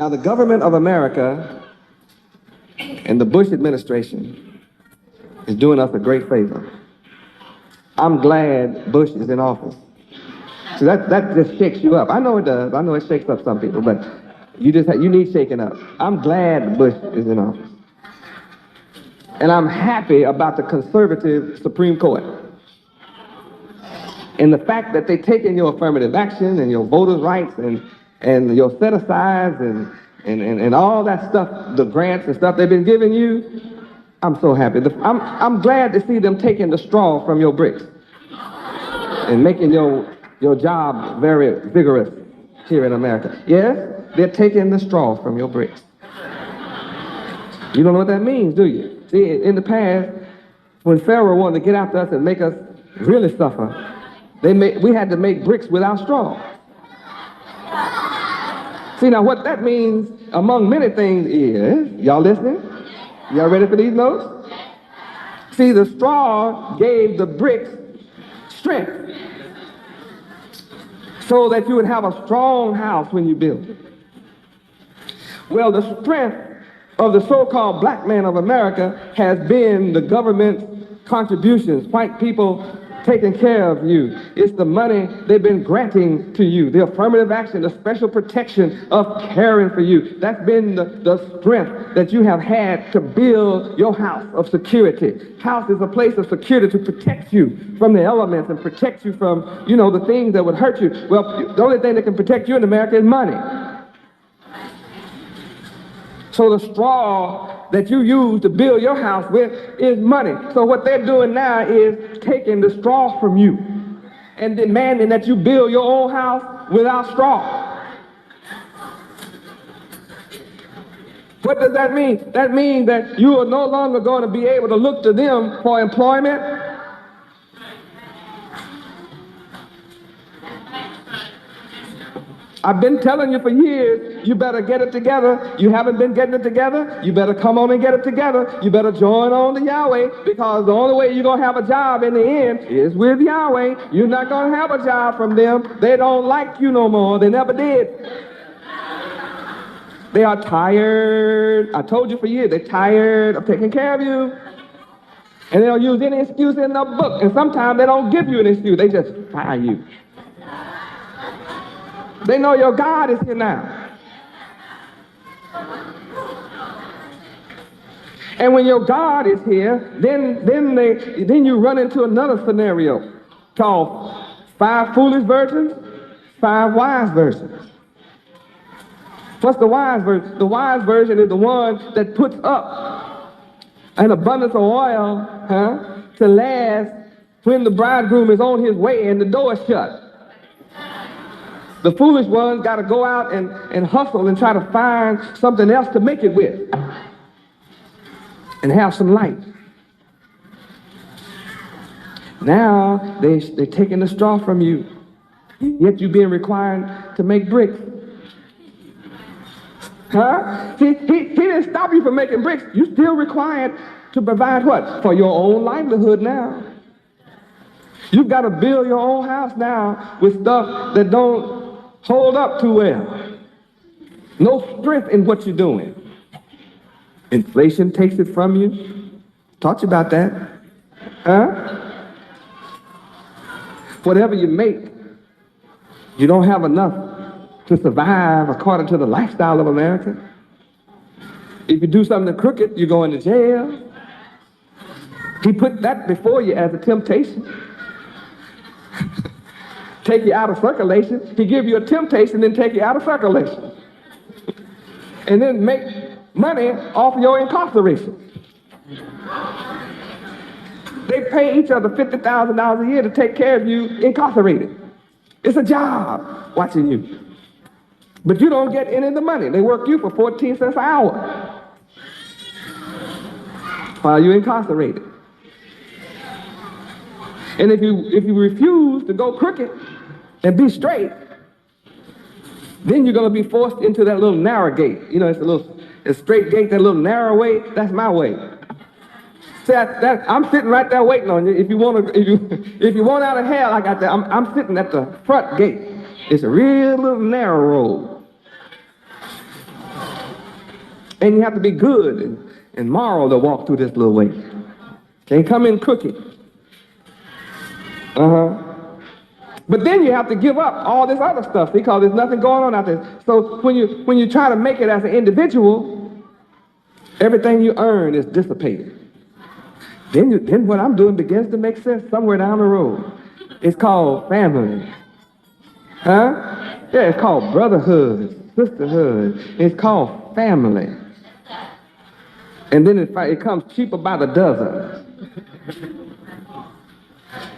Now, the government of America and the Bush administration is doing us a great favor. I'm glad Bush is in office. So that just shakes you up. I know it does. I know it shakes up some people, but you need shaking up. I'm glad Bush is in office. And I'm happy about the conservative Supreme Court. And the fact that they're taking your affirmative action and your voters' rights and your set-asides and all that stuff, the grants and stuff they've been giving you, I'm so happy. I'm glad to see them taking the straw from your bricks and making your job very vigorous here in America. Yes, they're taking the straw from your bricks. You don't know what that means, do you? See, in the past, when Pharaoh wanted to get after us and make us really suffer, we had to make bricks without straw. See, now what that means, among many things, is, y'all listening? Y'all ready for these notes? See, the straw gave the bricks strength so that you would have a strong house when you build it. Well, the strength of the so-called black man of America has been the government contributions, white people taking care of you. It's the money they've been granting to you, the affirmative action, the special protection of caring for you. That's been the strength that you have had to build your house of security. House is a place of security to protect you from the elements and protect you from, the things that would hurt you. Well, the only thing that can protect you in America is money. So the straw that you use to build your house with is money. So what they're doing now is taking the straw from you and demanding that you build your own house without straw. What does that mean? That means that you are no longer going to be able to look to them for employment. I've been telling you for years, you better get it together. You haven't been getting it together. You better come on and get it together. You better join on to Yahweh, because the only way you're going to have a job in the end is with Yahweh. You're not going to have a job from them. They don't like you no more. They never did. They are tired. I told you for years, they're tired of taking care of you. And they'll use any excuse in the book. And sometimes they don't give you an excuse. They just fire you. They know your God is here now. And when your God is here, then you run into another scenario called 5 foolish virgins, 5 wise virgins. What's the wise version? The wise version is the one that puts up an abundance of oil to last when the bridegroom is on his way and the door is shut. The foolish ones got to go out and hustle and try to find something else to make it with and have some light. Now they're taking the straw from you, yet you're being required to make bricks. He didn't stop you from making bricks. You're still required to provide what? For your own livelihood now. You've got to build your own house now with stuff that don't hold up too well. No strength in what you're doing. Inflation takes it from you. Taught you about that. Whatever you make, you don't have enough to survive according to the lifestyle of America. If you do something crooked, you're going to jail. He put that before you as a temptation. Take you out of circulation. He give you a temptation, then take you out of circulation. And then make money off your incarceration. They pay each other $50,000 a year to take care of you incarcerated. It's a job watching you. But you don't get any of the money. They work you for 14 cents an hour while you're incarcerated. And if you refuse to go crooked and be straight, then you're going to be forced into that little narrow gate. It's a straight gate, that little narrow way. That's my way. See, I'm sitting right there waiting on you. If you want out of hell, I got that. I'm sitting at the front gate. It's a real little narrow road. And you have to be good and moral to walk through this little way. Can't come in crooked. But then you have to give up all this other stuff because there's nothing going on out there. So when you try to make it as an individual, everything you earn is dissipated. Then what I'm doing begins to make sense somewhere down the road. It's called family. Huh? Yeah, it's called brotherhood, sisterhood. It's called family. And then it comes cheaper by the dozen.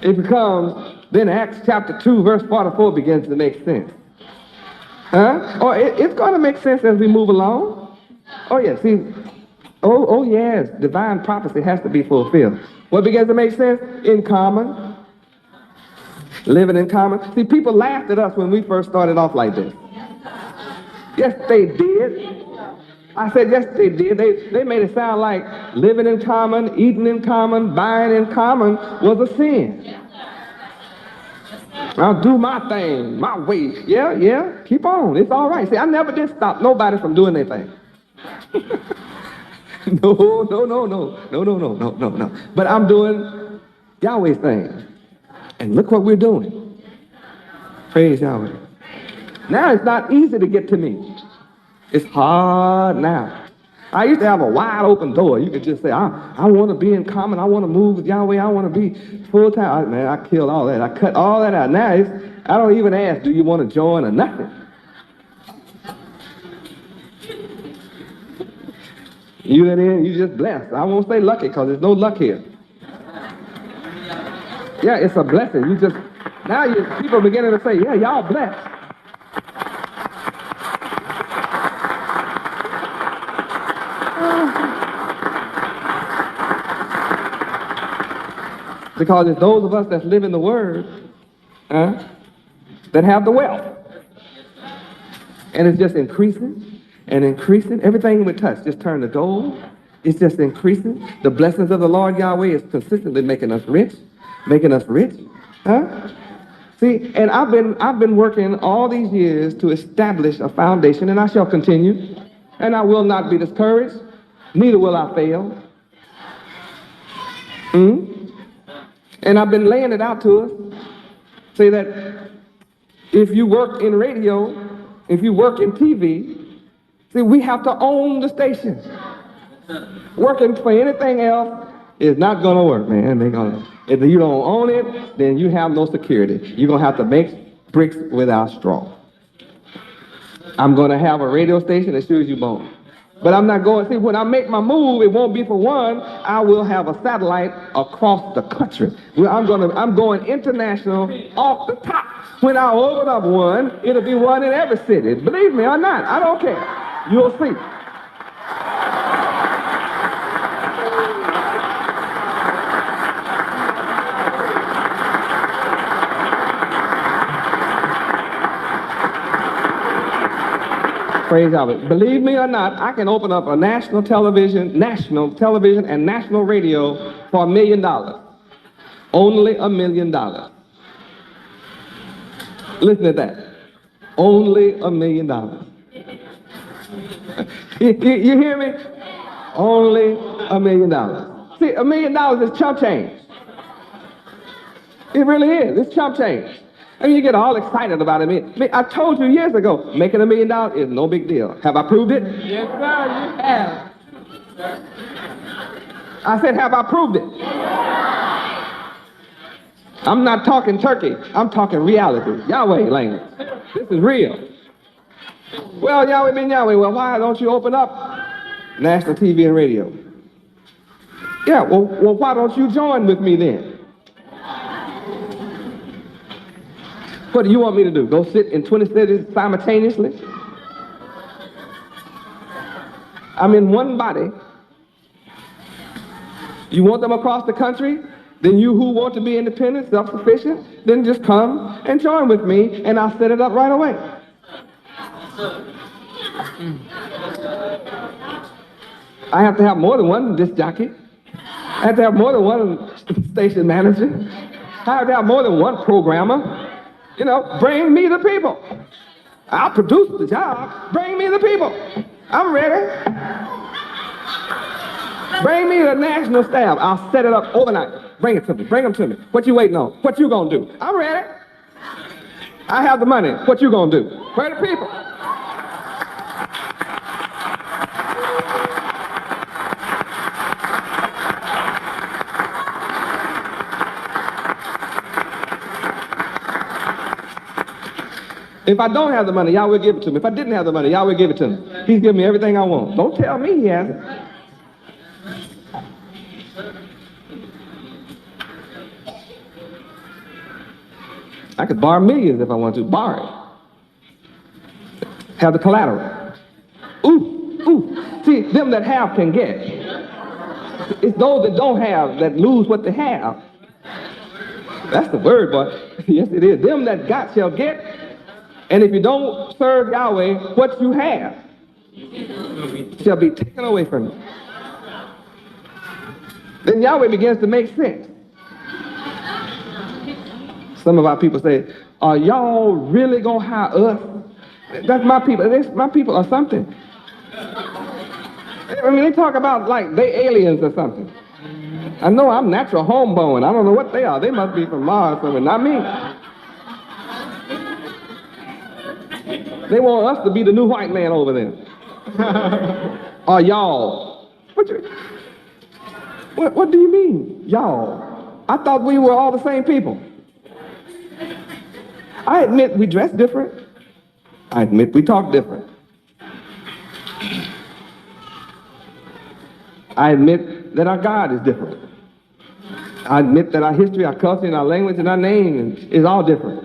It becomes, then Acts chapter 2, verse 44 begins to make sense. Huh? Or it's going to make sense as we move along. Oh, yeah, see, oh, yes, divine prophecy has to be fulfilled. What begins to make sense? In common. Living in common. See, people laughed at us when we first started off like this. Yes, they did. I said, yes, they did. They made it sound like living in common, eating in common, buying in common was a sin. I'll do my thing, my way. Yeah, keep on. It's all right. See, I never did stop nobody from doing their thing. No. But I'm doing Yahweh's thing. And look what we're doing. Praise Yahweh. Now it's not easy to get to me. It's hard now. I used to have a wide open door. You could just say, I want to be in common. I want to move with Yahweh. I want to be full time. Man, I killed all that. I cut all that out. Now I don't even ask, do you want to join or nothing? You get in, you just blessed. I won't say lucky because there's no luck here. Yeah, it's a blessing. People are beginning to say, yeah, y'all blessed. Because it's those of us that live in the Word that have the wealth. And it's just increasing and increasing. Everything we touch just turn to gold. It's just increasing. The blessings of the Lord Yahweh is consistently making us rich. See, and I've been working all these years to establish a foundation, and I shall continue. And I will not be discouraged. Neither will I fail. And I've been laying it out to us. Say that if you work in radio, if you work in TV, see, we have to own the station. Working for anything else is not going to work, man. If you don't own it, then you have no security. You're going to have to make bricks without straw. I'm going to have a radio station as sure as you won't. But I'm not going, see, when I make my move, it won't be for one. I will have a satellite across the country. I'm going international off the top. When I open up one, it'll be one in every city. Believe me or not, I don't care. You'll see. Praise Yahweh. Believe me or not, I can open up a national television and national radio for $1 million. Only $1 million. Listen to that. Only $1 million. You hear me? Only $1 million. See, $1 million is chump change. It really is. It's chump change. I mean, you get all excited about it. I told you years ago, making $1 million is no big deal. Have I proved it? Yes, sir, you have. I said, have I proved it? I'm not talking turkey. I'm talking reality. Yahweh language. This is real. Well, Yahweh been Yahweh. Well, why don't you open up national TV and radio? Yeah, well, why don't you join with me then? What do you want me to do? Go sit in 20 cities simultaneously? I'm in one body. You want them across the country? Then you who want to be independent, self-sufficient, then just come and join with me, and I'll set it up right away. I have to have more than one disc jockey. I have to have more than one station manager. I have to have more than one programmer. You know, bring me the people. I'll produce the job. Bring me the people. I'm ready. Bring me the national staff. I'll set it up overnight. Bring it to me. Bring them to me. What you waiting on? What you gonna do? I'm ready. I have the money. What you gonna do? Where the people? If I don't have the money, Yahweh give it to me. If I didn't have the money, Yahweh give it to me. He's giving me everything I want. Don't tell me he has it. I could borrow millions if I want to. Borrow it. Have the collateral. Ooh. See, them that have can get. It's those that don't have that lose what they have. That's the word, boy. Yes, it is. Them that got shall get. And if you don't serve Yahweh, what you have shall be taken away from you. Then Yahweh begins to make sense. Some of our people say, are y'all really going to hire us? That's my people. My people are something. I mean, they talk about like they aliens or something. I know I'm natural homeborn. I don't know what they are. They must be from Mars or something, not me. They want us to be the new white man over there. Or y'all. What do you mean, y'all? I thought we were all the same people. I admit we dress different. I admit we talk different. I admit that our God is different. I admit that our history, our culture, and our language, and our name is all different.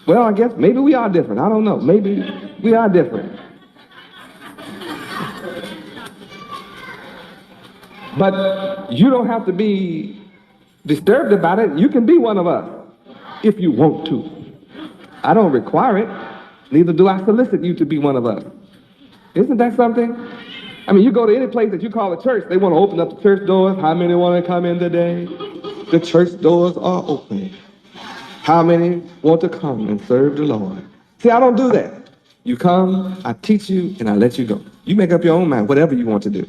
Well, I guess maybe we are different. I don't know. Maybe we are different. But you don't have to be disturbed about it. You can be one of us if you want to. I don't require it. Neither do I solicit you to be one of us. Isn't that something? I mean, you go to any place that you call a church, they want to open up the church doors. How many want to come in today? The church doors are open. How many want to come and serve the Lord? See, I don't do that. You come, I teach you, and I let you go. You make up your own mind, whatever you want to do.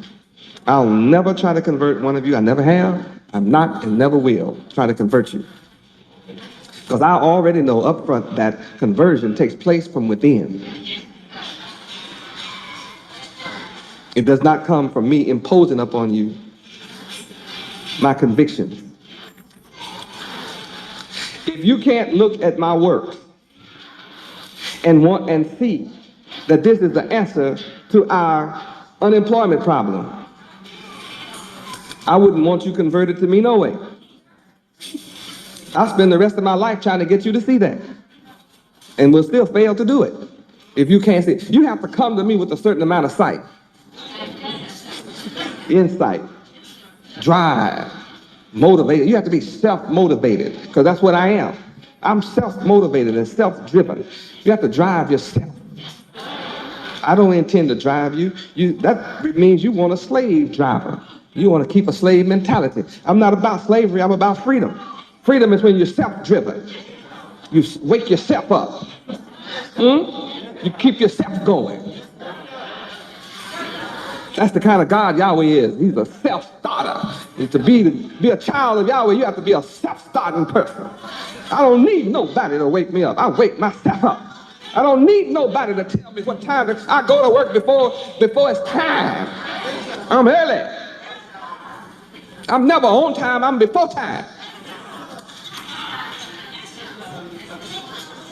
I'll never try to convert one of you. I never have. I'm not and never will try to convert you. Because I already know up front that conversion takes place from within. It does not come from me imposing upon you my convictions. If you can't look at my work and see that this is the answer to our unemployment problem, I wouldn't want you converted to me no way. I'll spend the rest of my life trying to get you to see that. And we'll still fail to do it. If you can't see it, you have to come to me with a certain amount of sight, insight, drive, motivated. You have to be self-motivated, because that's what I am. I'm self-motivated and self-driven. You have to drive yourself. I don't intend to drive you. That means you want a slave driver. You want to keep a slave mentality. I'm not about slavery. I'm about freedom. Freedom is when you're self-driven. You wake yourself up. You keep yourself going. That's the kind of God Yahweh is. He's a self-starter. And to be a child of Yahweh, you have to be a self-starting person. I don't need nobody to wake me up. I wake myself up. I don't need nobody to tell me what time I go to work before it's time. I'm early. I'm never on time. I'm before time.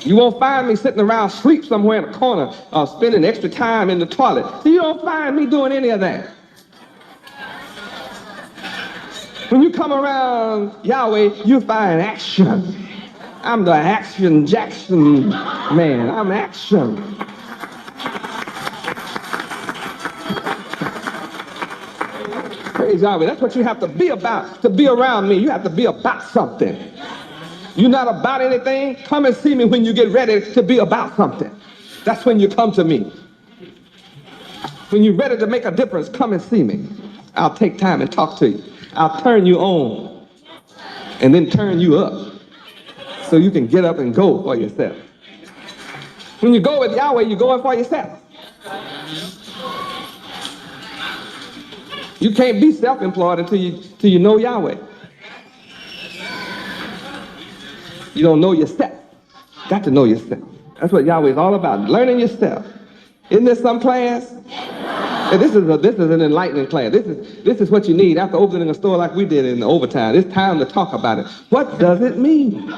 You won't find me sitting around asleep somewhere in a corner or spending extra time in the toilet. You don't find me doing any of that. When you come around Yahweh, you find action. I'm the Action Jackson man. I'm action. Praise Yahweh. That's what you have to be about. To be around me, you have to be about something. You're not about anything, come and see me when you get ready to be about something. That's when you come to me. When you're ready to make a difference, come and see me. I'll take time and talk to you. I'll turn you on and then turn you up so you can get up and go for yourself. When you go with Yahweh, you're going for yourself. You can't be self-employed until you know Yahweh. You don't know yourself. Got to know yourself. That's what Yahweh is all about, learning yourself. Isn't this some class? And this is an enlightening class. This is what you need after opening a store like we did in the overtime. It's time to talk about it. What does it mean?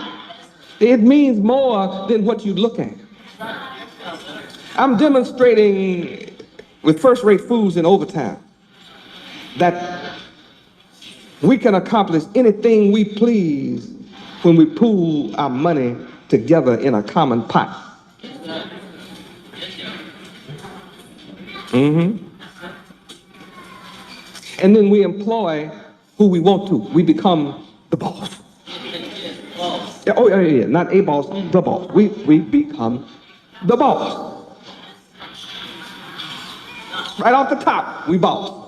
It means more than what you look at. I'm demonstrating with first-rate foods in overtime that we can accomplish anything we please when we pool our money together in a common pot. And then we employ who we want to. We become the boss. Yeah, oh, yeah, not a boss, the boss. We become the boss. Right off the top, we boss.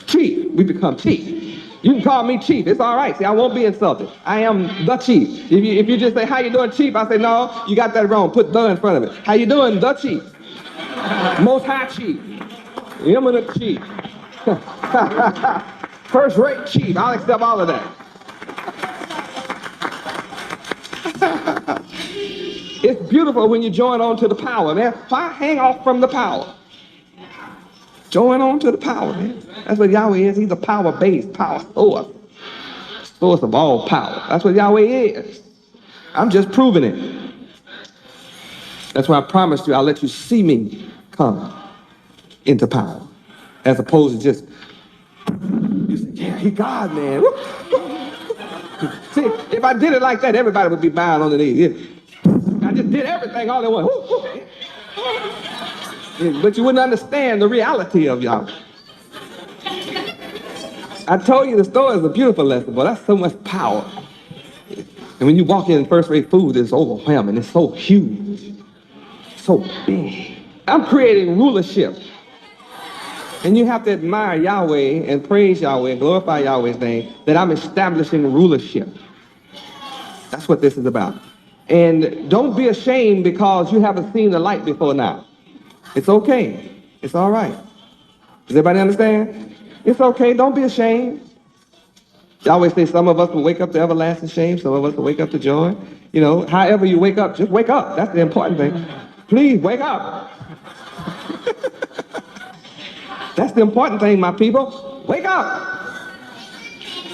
Chief, we become chief. You can call me chief, it's all right. See, I won't be insulted. I am the chief. If you just say, how you doing, chief? I say, no, you got that wrong. Put the in front of it. How you doing, the chief? Most high chief. Eminent chief. First rate chief. I'll accept all of that. It's beautiful when you join on to the power, man. Why hang off from the power? Join on to the power, man. That's what Yahweh is. He's a power-based, power source. Source of all power. That's what Yahweh is. I'm just proving it. That's why I promised you I'll let you see me come into power. As opposed to just, you say, yeah, he God, man. See, if I did it like that, everybody would be bowing on the knees. I just did everything all at once. But you wouldn't understand the reality of Yahweh. I told you the story is a beautiful lesson, but that's so much power. And when you walk in first-rate food, it's overwhelming. It's so huge, so big. I'm creating rulership. And you have to admire Yahweh and praise Yahweh and glorify Yahweh's name that I'm establishing rulership. That's what this is about. And don't be ashamed because you haven't seen the light before now. It's okay. It's all right. Does everybody understand? It's okay. Don't be ashamed. Yahweh says some of us will wake up to everlasting shame. Some of us will wake up to joy. You know, however you wake up, just wake up. That's the important thing. Please wake up. That's the important thing, my people. Wake up.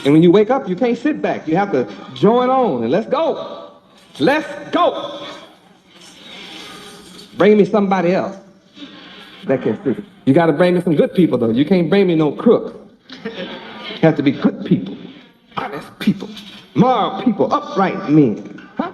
And when you wake up, you can't sit back. You have to join on and let's go. Let's go. Bring me somebody else that can see. You got to bring me some good people, though. You can't bring me no crooks. You have to be good people, honest people, moral people, upright men. Huh?